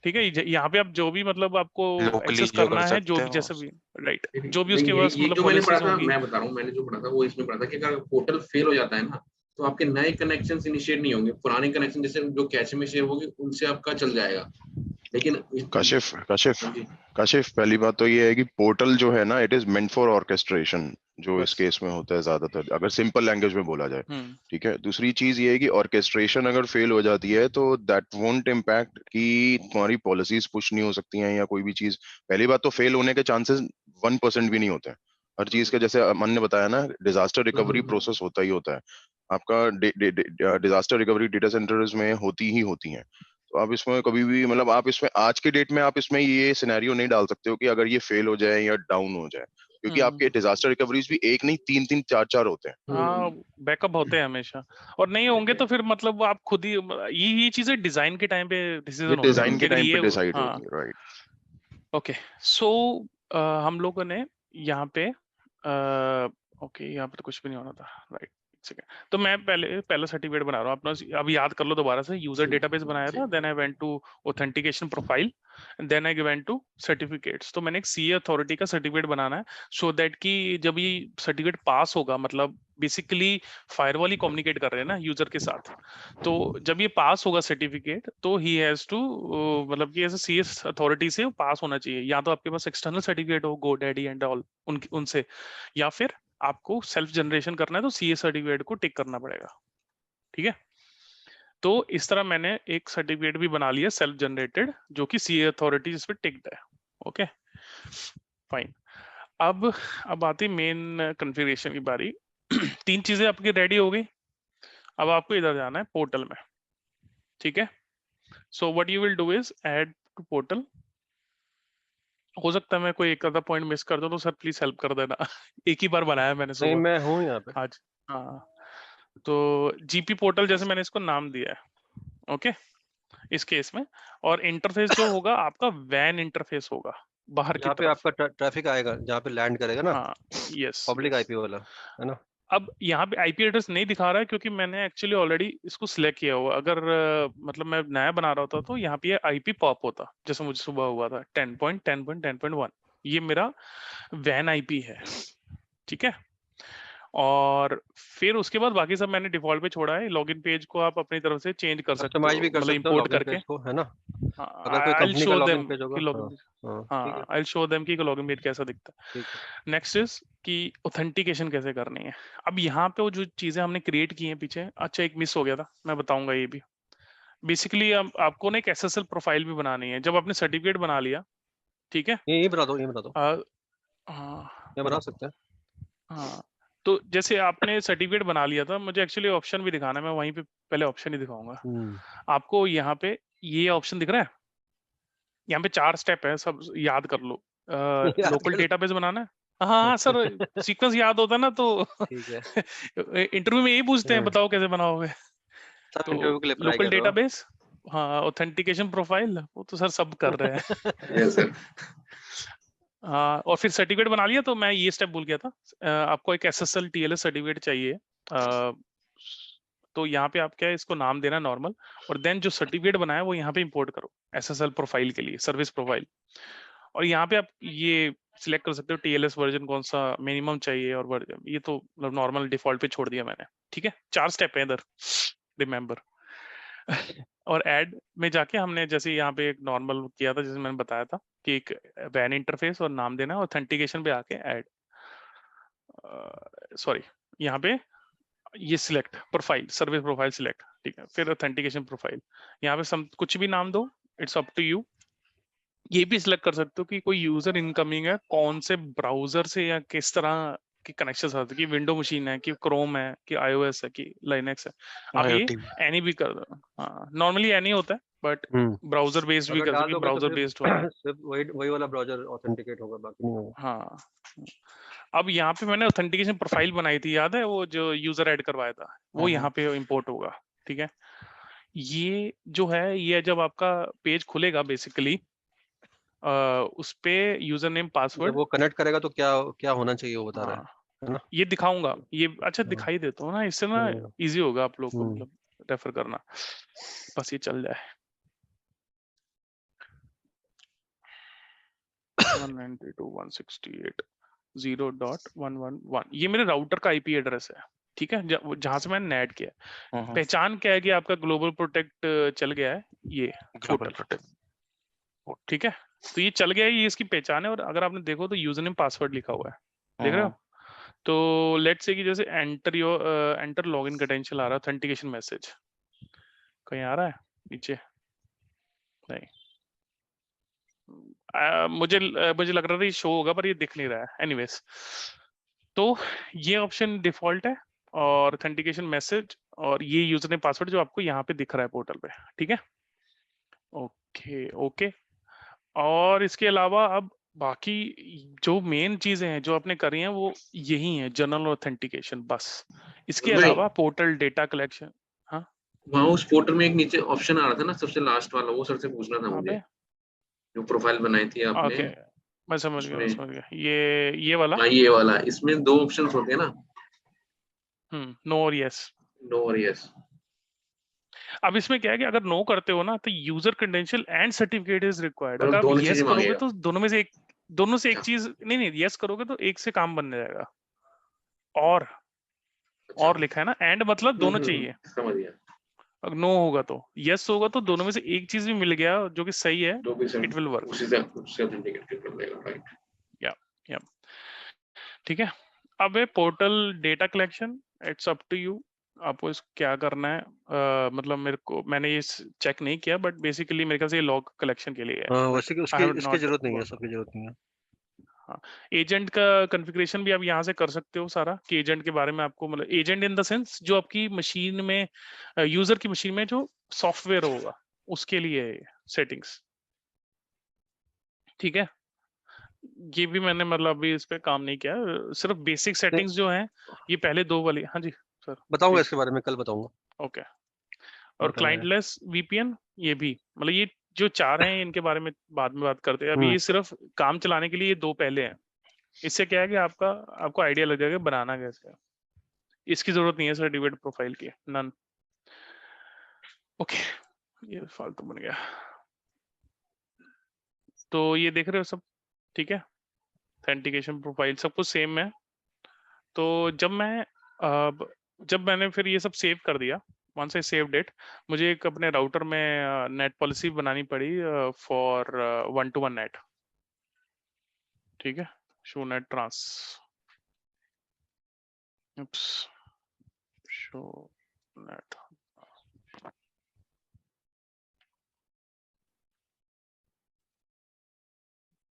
ठीक है, यहाँ पे आप जो भी मतलब आपको लोकली एक्सेस जो कर करना है, जो सकते भी हैं जैसे भी, राइट, जो भी नहीं, उसके पास ये मतलब जो मैंने पढ़ा पॉलिसीज था, होंगी। मैं बता रहा हूँ, मैंने जो पढ़ा था वो इसमें पढ़ा था कि अगर पोर्टल फेल हो जाता है ना, तो आपके नए कनेक्शन इनिशिएट नहीं होंगे, पुराने कनेक्शन जैसे जो कैचे में शेयर होगी उनसे आपका चल जाएगा। लेकिन काशिफ काशिफ हाँ जी, काशिफ, पहली बात तो ये है कि पोर्टल जो है ना, it is meant for orchestration, जो इस बस केस में होता है ज्यादातर, अगर सिंपल लैंग्वेज में बोला जाए। ठीक है, दूसरी चीज ये है कि ऑर्केस्ट्रेशन अगर फेल हो जाती है तो दैट वोंट इम्पैक्ट कि तुम्हारी पॉलिसीज पुश नहीं हो सकती हैं या कोई भी चीज। पहली बात तो फेल होने के चांसेस 1% भी नहीं होते हैं हर चीज के। जैसे अमन ने बताया ना, डिजास्टर रिकवरी प्रोसेस होता ही होता है आपका, डिजास्टर रिकवरी डेटा सेंटर्स में होती ही होती हैं। तो आप इसमें कभी भी मतलब आप इसमें आज के डेट में आप इसमें ये सिनेरियो नहीं डाल सकते हो कि अगर ये फेल हो जाए या डाउन हो जाए, क्योंकि आपके डिजास्टर रिकवरीज भी एक नहीं, तीन तीन चार चार होते हैं। हाँ, बैकअप होते हैं हमेशा, और नहीं होंगे तो फिर मतलब आप खुद ही ये चीजें डिजाइन के टाइम पे ये डिसीजन होते हैं डिजाइन कि के अगर टाइम पे ये डिसाइड हाँ होती है, राइट। ओके। सो हम लोगों ने यहाँ पे ओके, यहाँ पे तो कुछ भी नहीं होना था, राइट। तो मैं पहला सर्टिफिकेट बना रहा हूँ अपना, अभी याद कर लो दोबारा से। यूजर डेटाबेस बनाया था, then I went to authentication profile, then I went to certificates. तो मैंने एक सीए अथॉरिटी का सर्टिफिकेट बनाना है, सो दैट कि जब ये सर्टिफिकेट पास होगा, मतलब बेसिकली फायरवॉल ही कम्युनिकेट कर रहे हैं ना यूजर के साथ, तो जब ये पास होगा सर्टिफिकेट, तो ही हैज टू मतलब कि ऐसे सीएस अथॉरिटी से पास होना चाहिए। या तो आपके पास एक्सटर्नल सर्टिफिकेट हो, गोडैडी एंड ऑल उनसे, या फिर आपको सेल्फ जनरेशन करना है तो सीए सर्टिफिकेट को टिक करना पड़ेगा। ठीक है, तो इस तरह मैंने एक सर्टिफिकेट भी बना लिया सेल्फ जनरेटेड, जो कि सीए अथॉरिटी जिस पे टिक्ड है। Okay fine. अब आती मेन कॉन्फ़िगरेशन की बारी। तीन चीजें आपकी रेडी हो गई, अब आपको इधर जाना है पोर्टल में। ठीक है, so what you will do is add to portal. हो सकता है मैं कोई एक आधा पॉइंट मिस कर दूं, तो सर प्लीज हेल्प कर देना। एक ही बार बनाया मैंने नहीं, सुबह मैं हूँ यहाँ पे। आज। हाँ, तो जीपी पोर्टल जैसे मैंने इसको नाम दिया है, ओके, इस केस में। और इंटरफेस जो होगा आपका वैन इंटरफेस होगा बाहर की यहाँ पे तरफ। आपका ट्रैफिक आएगा जहाँ पे लैंड करेगा ना, हाँ, यस पब्लिक यस। आईपी वाला, है ना। अब यहाँ पे आईपी एड्रेस नहीं दिखा रहा है क्योंकि मैंने एक्चुअली ऑलरेडी इसको सिलेक्ट किया हुआ। अगर मतलब मैं नया बना रहा होता तो यहाँ पे आईपी पॉप होता, जैसे मुझे सुबह हुआ था 10.10.10.1। ये मेरा वैन आईपी है, ठीक है। और फिर उसके बाद बाकी सब मैंने डिफॉल्ट पे छोड़ा है। लॉगिन पेज को आप अपनी तरफ से चेंज कर सकते कस्टमाइज हो, भी कर मतलब सकते हो इंपोर्ट लॉगिन करके। पेज को, है ना। हाँ, अगर कोई आई विल कंपनी का शो लॉगिन देम पेज होगा, कि हाँ लॉगिन, हाँ, ठीक है हाँ आई विल शो देम कि लॉगिन पेज कैसा दिखता ठीक है। है। नेक्स्ट इज कि ऑथेंटिकेशन कैसे करनी है। अब यहाँ पे वो जो चीजें हमने क्रिएट की हैं पीछे, अच्छा एक मिस हो गया था, मैं बताऊंगा ये भी। बेसिकली आपको ना एक एसएसएल प्रोफाइल भी बनानी है जब आपने सर्टिफिकेट बना लिया, ठीक है। ये बता दो, ये बता दो, आ, हाँ ये बना सकते हैं। हाँ, तो जैसे आपने सर्टिफिकेट बना लिया था, मुझे एक्चुअली ऑप्शन भी दिखाना है, मैं वहीं पे पहले ऑप्शन ही दिखाऊंगा आपको। यहाँ पे ये ऑप्शन दिख रहा है, यहाँ पे 4 स्टेप है, सब याद कर लो। याद लोकल कर। डेटाबेस बनाना है। हाँ हाँ सर, सीक्वेंस याद होता है ना, तो ठीक है, इंटरव्यू में यही पूछते हैं, बताओ कैसे बनाओगे। सब तो इंटरव्यू के लिए अप्लाई लोकल कर रहे हो। डेटाबेस, हाँ, ऑथेंटिकेशन प्रोफाइल, वो तो सर सब कर रहे हैं। Yes sir. हाँ, और फिर सर्टिफिकेट बना लिया, तो मैं ये स्टेप भूल गया था। आपको एक एसएसएल टीएलएस सर्टिफिकेट चाहिए। तो यहाँ पे आप क्या है, इसको नाम देना नॉर्मल, और देन जो सर्टिफिकेट बनाया वो यहाँ पे इंपोर्ट करो एसएसएल प्रोफाइल के लिए, सर्विस प्रोफाइल। और यहाँ पे आप ये सिलेक्ट कर सकते हो टीएलएस वर्जन कौन सा मिनिमम चाहिए, और वर्जन ये तो मतलब नॉर्मल डिफॉल्ट पे छोड़ दिया मैंने। ठीक है, 4 स्टेप है इधर, रिमेम्बर। और ऐड में जाके हमने जैसे यहाँ पे एक नॉर्मल किया था, जैसे मैंने बताया था कि एक वैन इंटरफेस और नाम देना, ऑथेंटिकेशन पे आके ऐड, सॉरी यहाँ पे ये select profile, service profile select, ठीक है, फिर ऑथेंटिकेशन प्रोफाइल, यहाँ पे सम कुछ भी नाम दो, इट्स अप टू यू। ये भी सिलेक्ट कर सकते हो कि कोई यूजर इनकमिंग है कौन से ब्राउजर से या किस तरह की कनेक्शन आते हैं, कि विंडो मशीन है कि क्रोम है कि iOS है कि लिनक्स है, आप ये IoT। एनी भी कर दो। हाँ नॉर्मली एनी होता है, बट ब्राउजर बेस्ड भी अगर कर डाल सकते, दोगे तो ब्राउजर फिर बेस्ड वाला। सिर्फ वही वाला ब्राउजर ऑथेंटिकेट होगा, बाकी नहीं होगा। हाँ अब यहाँ पे मैंने ऑथेंटिकेशन प्रोफाइल बनाई थी, याद है वो जो यूजर ऐड करवाया था, वो यहाँ पे इंपोर्ट होगा, ठीक है। ये जो है ये जब आपका पेज खुलेगा बेसिकली उस पे यूजर नेम जब पासवर्ड, वो कनेक्ट करेगा तो क्या क्या होना चाहिए वो बता रहा हाँ है ना। ये दिखाऊंगा, ये अच्छा हाँ। दिखाई देता हूँ ना, इससे ना इजी होगा आप लोग को मतलब रेफर करना, बस ये चल जाए। 192.168.0.111 ये मेरे राउटर का आईपी एड्रेस है, ठीक है, जहां से मैंने नेट किया है। पहचान क्या है कि आपका ग्लोबल प्रोटेक्ट चल गया है, ये ग्लोबल प्रोटेक्ट, ठीक है, तो ये चल गया है, ये इसकी पहचान है। और अगर आपने देखो तो यूजर नेम पासवर्ड लिखा हुआ है, देख रहे हो। तो लेट्स से कि जैसे एंटर लॉगिन क्रेडेंशियल आ रहा है, ऑथेंटिकेशन मैसेज कहीं आ रहा है नीचे, नहीं मुझे लग रहा था ये शो होगा पर ये दिख नहीं रहा है, एनीवेज। तो ये ऑप्शन डिफॉल्ट है और ऑथेंटिकेशन मैसेज और ये यूजर नेम पासवर्ड जो आपको यहाँ पे दिख रहा है पोर्टल पे, ठीक है। ओके ओके, और इसके अलावा अब बाकी जो मेन चीजें हैं जो आपने करी हैं वो यही है, जनरल ऑथेंटिकेशन बस। इसके भाई, अलावा पोर्टल डेटा कलेक्शन, हाँ वहाँ उस पोर्टल में एक नीचे ऑप्शन आ रहा था ना सबसे लास्ट वाला, वो सर से पूछना था वहाँ मुझे, पे जो प्रोफाइल बनाई थी आपने ओके मैं समझ उसमें। गया ये वाला, हाँ ये वाला, इसमें 2 ऑप्शंस होते हैं ना, नो और यस। नो और यस। अब इसमें क्या है कि अगर नो करते हो ना तो user credential and certificate is required. अगर आप दोनों यस चीजें करोगे मांगेगा। तो दोनों से एक चीज नहीं यस करोगे तो एक से काम बनने जाएगा। और लिखा है ना, एंड मतलब दोनों चाहिए। समझ गया। अगर नो होगा तो यस होगा तो दोनों में से एक चीज भी मिल गया जो कि सही है, इट विल वर्क। उसी से ऑथेंटिकेट कर देगा, राइट। या ठीक है। अब है portal data collection, it's up to you, आपको इस क्या करना है। मतलब मैंने ये चेक नहीं किया बट बेसिकली मेरे ख्याल से ये लॉग कलेक्शन के लिए है। वैसे कि उसकी जरूरत नहीं है, सबकी जरूरत नहीं है। हाँ एजेंट का कॉन्फ़िगरेशन भी आप यहाँ से कर सकते हो सारा, कि एजेंट के बारे में आपको मतलब एजेंट इन द सेंस जो आपकी मशीन में यूजर की मशीन में जो सॉफ्टवेयर होगा उसके लिए सेटिंग्स, ठीक है। ये भी मैंने मतलब अभी इस पे काम नहीं किया, सिर्फ बेसिक सेटिंग्स जो हैं ये पहले 2 वाली। हाँ जी सर बताऊंगा इसके बारे में, कल बताऊंगा। ओके। और क्लाइंटलेस वीपीएन ये भी मतलब ये जो 4 हैं इनके बारे में बाद में बात करते हैं, अभी ये सिर्फ काम चलाने के लिए ये 2 पहले हैं। इससे क्या है कि आपको आइडिया लग जाएगा बनाना कैसे है। इसकी जरूरत नहीं है सर्टिफिकेट प्रोफाइल की, नन। ओके ये फालतू बन गया। तो ये देख रहे हो सब ठीक है, ऑथेंटिकेशन प्रोफाइल सब कुछ सेम है। तो जब मैंने फिर ये सब सेव कर दिया, वंस आई सेव्ड इट, मुझे एक अपने राउटर में नेट पॉलिसी बनानी पड़ी फॉर 1-to-1 नेट, ठीक है। Show net trans, show net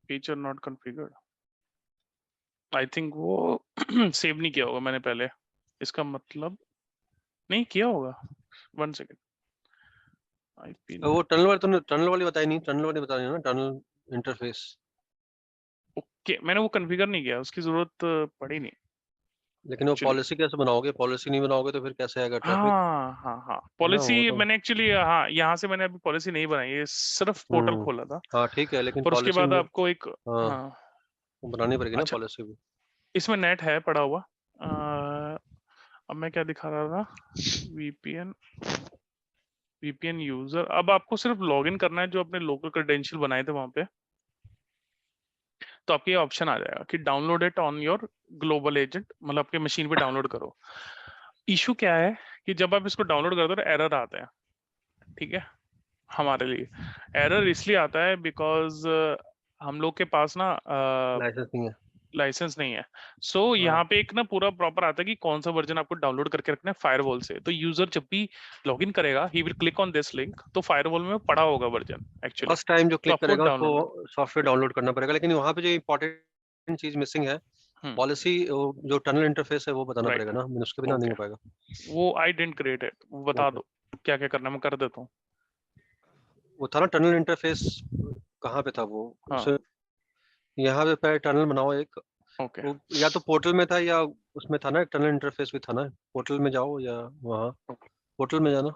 feature not configured, I think वो सेव नहीं किया होगा मैंने पहले, इसका मतलब नहीं किया होगा। 1 सेकेंड, आईपी वो टनल वाली बताई नहीं, टनल वाली बताई ना, टनल इंटरफेस। ओके मैंने वो कॉन्फ़िगर नहीं किया, उसकी जरूरत पड़ी नहीं। लेकिन वो पॉलिसी कैसे बनाओगे? पॉलिसी नहीं बनाओगे तो फिर कैसे आएगा ट्रैफिक? हाँ पॉलिसी मैंने एक्चुअली हाँ यहाँ से मैंने अभी पॉलिसी नहीं बनाई, ये सिर्फ पोर्टल खोला था। हाँ ठीक है, लेकिन पर उसके बाद आपको एक बनानी पड़ेगी ना पॉलिसी भी। इसमें नेट है पड़ा हुआ। अब मैं क्या दिखा रहा था, वीपीएन यूजर। अब आपको सिर्फ लॉगिन करना है जो अपने लोकल क्रेडेंशियल बनाए थे वहां पे, तो आपके ऑप्शन आ जाएगा कि download it on your global agent, मतलब आपके मशीन पे डाउनलोड करो। इशू क्या है कि जब आप इसको डाउनलोड करते हो तो एरर आता है ठीक है, हमारे लिए एरर इसलिए आता है बिकॉज हम लोग के पास ना लाइसेंस नहीं है। लाइसेंस नहीं है। सो यहाँ पे एक ना पूरा प्रॉपर आता है कि कौन सा वर्जन आपको डाउनलोड करके रखना है फायरवॉल से। तो यूजर जब भी लॉगिन करेगा he will click on this link, तो फायरवॉल में पड़ा होगा वर्जन एक्चुअली, फर्स्ट टाइम जो तो क्लिक आपको करेगा डाउनलोड उसको सॉफ्टवेयर डाउनलोड करना पड़ेगा, लेकिन वहाँ पे जो इम्पोर्टेंट चीज मिसिंग है, पॉलिसी जो टनल इंटरफेस है वो बताना Right. पड़ेगा ना, मैंने उसके बिना नहीं हो पाएगा। वो आई डेंट क्रिएट इट, वो बता दो क्या क्या करना है, मैं कर देता हूँ। वो था ना टनल इंटरफेस, कहाँ पे था वो? हाँ। उसे यहाँ पे पहले टनल बनाओ एक, ओके वो या तो पोर्टल में था या उसमें था ना, एक टनल इंटरफेस भी था ना, पोर्टल में जाओ या वहाँ पोर्टल में जाना,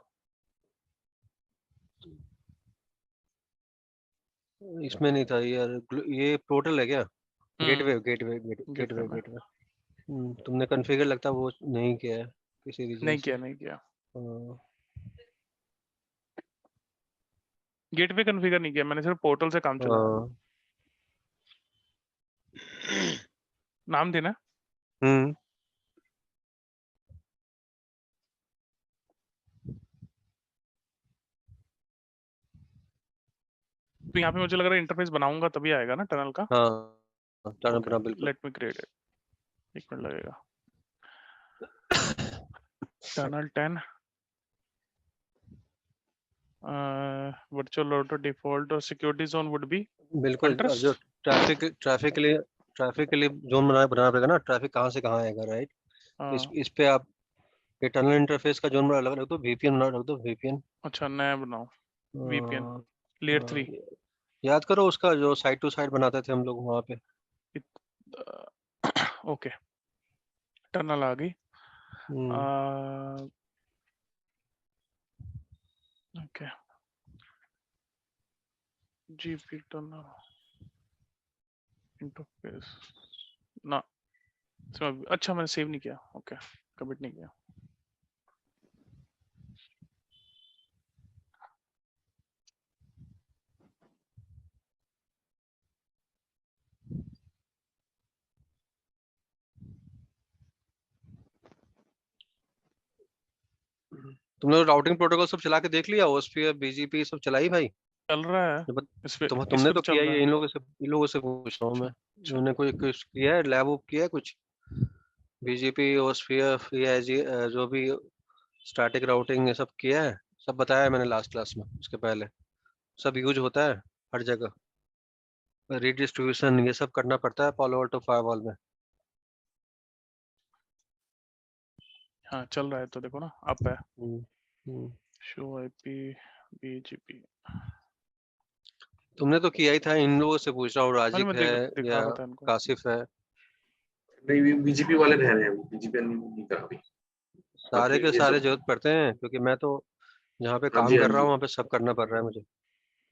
इसमें नहीं था यार, ये पोर्टल है क्या? Gateway gateway gateway gateway. तुमने कॉन्फ़िगर लगता है वो नहीं किया है किसी रीजन नहीं से। किया नहीं किया, हाँ। गेटवे कॉन्फ़िगर नहीं किया मैंने, सिर्फ पोर्टल से काम चलाया। हाँ। नाम देना। हम्म। तो यहाँ पे मुझे लग रहा है इंटरफेस बनाऊंगा तभी आएगा ना टनल का। हाँ टनल बना बिल्कुल। लेट मी क्रिएट इट, एक मिनट लगेगा। टनल 10 virtual auto default और सिक्योरिटी जोन वुड बी बिल्कुल, अब जो ट्रैफिक के लिए जोन बनाना पड़ेगा ना, ट्रैफिक कहाँ से कहाँ आएगा, राइट? इस पे आप ये टनल इंटरफेस का जोन अलग रख दो, वीपीएन बना रख दो, वीपीएन। अच्छा नया बनाओ वीपीएन लेयर 3। याद करो उसका जो साइड टू साइड बनाते थे हम लोग वहाँ पे। ओके टनल आ गई। ओके जीपी टनल इंटरफेस ना, अच्छा मैंने सेव नहीं किया, ओके कमिट नहीं किया। तुमने राउटिंग प्रोटोकॉल सब चला के देख लिया, ओस्फियर बीजीपी सब चलाई भाई? चल रहा है इस पे, तुमने तो चल किया रहा ही है, है। इन लोगों से पूछ रहा हूँ मैं, उन्होंने कोई कुछ किया है, लैब वूब किया है कुछ? बीजीपी ओस्फियर जो भी स्टैटिक राउटिंग ये सब किया है? सब बताया है मैंने लास्ट क्लास में, उसके पहले सब यूज होता है हर जगह, रीडिस्ट्रीब्यूशन ये सब करना पड़ता है पालो अल्टो फायरवॉल में। हाँ चल रहा है तो देखो ना, अप है शो आईपी बीजीपी। तुमने तो किया ही था, इन लोगों से पूछ रहा हूँ, राजिक है दिखा या रहा था इनको। कासिफ है? नहीं बीजेपी वाले रह रहे हैं, बीजेपी नहीं करा अभी। सारे के ये सारे सब जरूरत पड़ते हैं, क्योंकि मैं तो जहाँ पे हाँ काम जी हाँ कर रहा जी, हूँ वहाँ पे सब करना पड़ रहा है मुझे।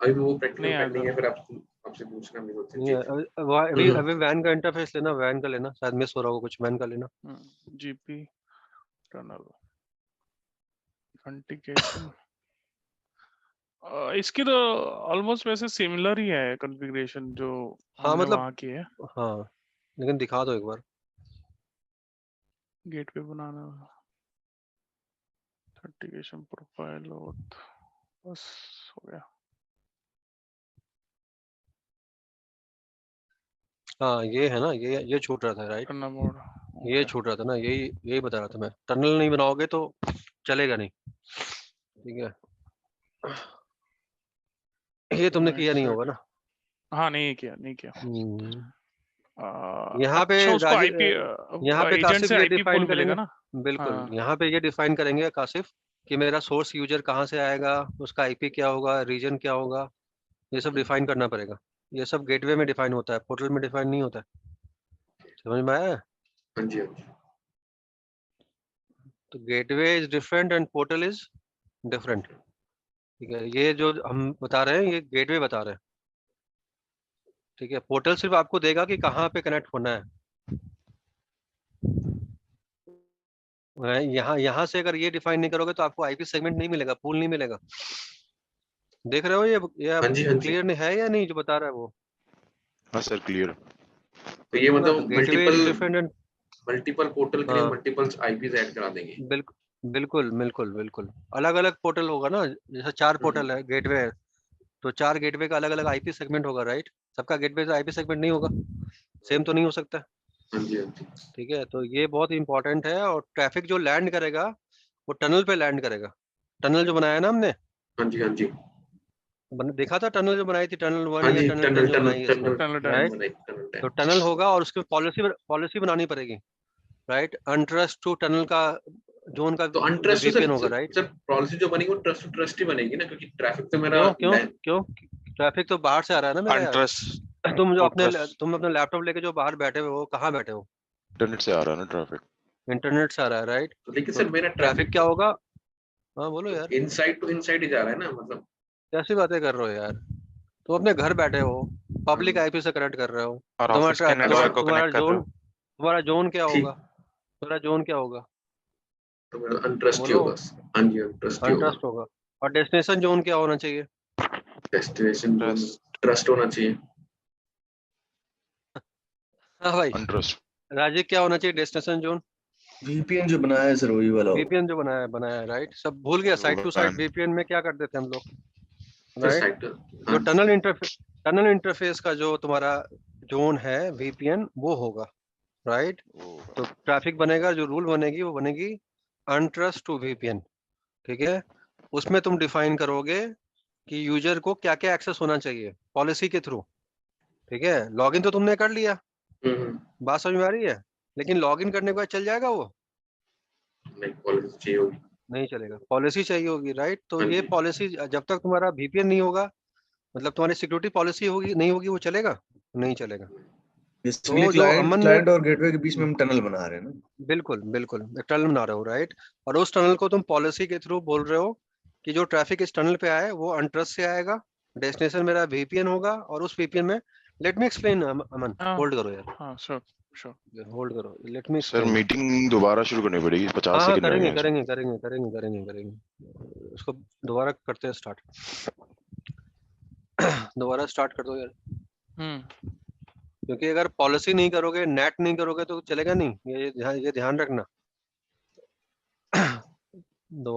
अभी वो प्रैक्टिकल नहीं पेंडिंग आएगा है, फिर आपसे पूछना भी होता है। नहीं, अभी वैन का इंटरफेस लेना, वैन का लेना, शायद मिस हो रहा होगा कुछ, वैन का लेना। जीपी टनल ऑथेंटिकेशन इसकी तो ऑलमोस्ट वैसे सिमिलर ही है कॉन्फ़िगरेशन जो हाँ हमने मतलब, वहाँ की है। हाँ लेकिन दिखा दो एक बार। गेटवे बनाना, ऑथेंटिकेशन प्रोफाइल और बस हो गया। हाँ ये है ना, ये छूट रहा था, राइट? टनल मोड ये छूट रहा था ना, यही बता रहा था मैं, टनल नहीं बनाओगे तो चलेगा नहीं, ठीक है? ये तुमने किया नहीं होगा ना? हाँ नहीं किया नहीं किया। यहाँ पे अच्छा उसको आईपी यहाँ पे एजेंट कासिफ से ये आईपी डिफाइन पूल मिलेगा करेंगे, ना। बिल्कुल हाँ। यहाँ पे ये डिफाइन करेंगे कासिफ कि मेरा सोर्स यूजर कहाँ से आएगा, उसका आईपी क्या होगा, रीजन क्या होगा, ये सब डिफाइन करना पड़ेगा। ये सब गेटवे में डिफाइन होता है, पोर्टल में डिफाइन नहीं होता है, समझ में आया? हाँ जी हाँ जी। तो gateway is different and portal is different, ठीक है? ये जो हम बता रहे हैं ये गेटवे बता रहे हैं, ठीक है? पोर्टल सिर्फ आपको देगा कि कहाँ पे कनेक्ट होना है। यहाँ से अगर ये डिफाइन नहीं करोगे तो आपको आईपी सेगमेंट नहीं मिलेगा, पूल नहीं मिलेगा। देख रहे हो ये हाँ जी हाँ जी। क्लियर है या नहीं जो बता रहा है वो? हाँ सर क्लियर। तो ये मतलब gateway is different and multiple portal के लिए हाँ मल्टीपल आईपीज ऐड करा देंगे। बिल्कुल बिल्कुल बिल्कुल, अलग अलग पोर्टल होगा ना, जैसे 4 पोर्टल है, गेटवे है, तो 4 गेटवे का अलग अलग आईपी सेगमेंट होगा, राइट? सबका गेटवे का आईपी सेगमेंट नहीं होगा, सेम तो नहीं हो सकता। हाँ जी, हाँ जी। ठीक है, तो ये बहुत इंपॉर्टेंट है। और ट्रैफिक जो लैंड करेगा वो टनल पे लैंड करेगा। टनल जो बनाया ना हमने, हाँ जी, हाँ जी। देखा था टनल जो बनाई थी, टनल 1 हाँ या जी, टनल 10 टनल जो टनल बनाई है इसने, टनल टनल टनल राइट? बनाई, टनल तो 10। टनल होगा और उसकी पॉलिसी बनानी पड़ेगी, राइट? अनट्रस्ट टू टनल का जोन का तो अनट्रस्ट वीपीएन होगा, राइट? सर पॉलिसी जो बनेगी वो ट्रस्ट टू ट्रस्ट ही बनेगी ना, क्योंकि ट्रैफिक तो मेरा क्यों क्यों क्यों? ट्रैफिक तो बाहर से आ रहा है ना मेरा यार। अनट्रस्ट तुम अपने लैपटॉप लेके जो बाहर बैठे हो, कहाँ बैठे हो? इंटरनेट से आ रहा है ना ट्रैफिक। इंटरनेट से आ रहा है, राइट? लेकिन तो सर मेरा ट्रैफिक क्या होगा? हाँ बोलो तो यार, इनसाइड टू इनसाइड ही जा रहा है ना, मतलब। कैसी बातें कर रहे हो यार? तुम अपने घर बैठे हो, पब्लिक हाँ, आईपी से कनेक्ट कर रहे हो, और तुम्हारा ऑफिस के नेटवर्क को तुम्हारा कनेक्ट कर रहे हो। तुम्हारा जोन क्या ठीक। होगा? तुम्हारा जोन क्या होगा? तो मेरा अनट्रस्ट ही बोलो। होगा। हाँ जी, अनट्रस्ट ही होगा। अनट्रस्ट होगा। और डेस्टिनेशन जोन क्या होना चाहिए? डेस्टिनेशन जोन ट्रस्ट ट्रस्ट होना चाहिए। हाँ भाई, अनट्रस्ट। राजीव क्या होना चाहिए डेस्टिनेशन जोन? वीपीएन जो बनाया है सर वही वाला होगा। वीपीएन जो बनाया है, राइट? सब भूल गया, साइड टू साइड वीपीएन में क्या करते थे हम लोग, सर राइट? साइट। जो हाँ जी। टनल इंटरफेस का जो तुम्हारा जोन है वीपीएन, वो होगा, राइट? तो ट्रैफिक बनेगा, जो रूल बनेगी वो बनेगी अनट्रस्ट टू वीपीएन, ठीक है? उसमें तुम डिफाइन करोगे कि यूजर को क्या क्या एक्सेस होना चाहिए पॉलिसी के थ्रू, ठीक है? लॉगिन तो तुमने कर लिया, हम्म। बात समझ में आ रही है? लेकिन लॉगिन करने के बाद चल जाएगा वो? नहीं, पॉलिसी चाहिए होगी। नहीं चलेगा, पॉलिसी चाहिए होगी, राइट? तो हाँ ये जी। पॉलिसी जब तक तुम्हारा वीपीएन नहीं होगा, मतलब तुम्हारी सिक्योरिटी पॉलिसी होगी नहीं होगी, वो चलेगा नहीं चलेगा। बेसिकली तो जो क्लाइंट अमन ने, क्लाइंट और गेटवे के बीच में हम टनल बना रहे हैं ना। बिल्कुल बिल्कुल एक टनल बना रहे हो, राइट? और उस टनल को तुम पॉलिसी के थ्रू बोल रहे हो कि जो ट्रैफिक इस टनल पे आए वो अनट्रस्ट से आएगा, डेस्टिनेशन मेरा वीपीएन होगा, और उस वीपीएन में, लेट मी एक्सप्लेन अमन, हाँ होल्ड करो यार, हाँ श्योर श्योर। होल्ड करो, let me sir explain. Meeting दोबारा शुरू करनी पड़ेगी, 50 हाँ हाँ, सेकंड रह गए करेंगे हैं इसमें। करेंगे करेंगे करेंगे करेंगे करेंगे, उसको दोबारा करते हैं स्टार्ट। दोबारा स्टार्ट कर दो यार, क्योंकि अगर पॉलिसी नहीं करोगे, नेट नहीं करोगे तो चलेगा नहीं, ये ध्यान रखना। दोबारा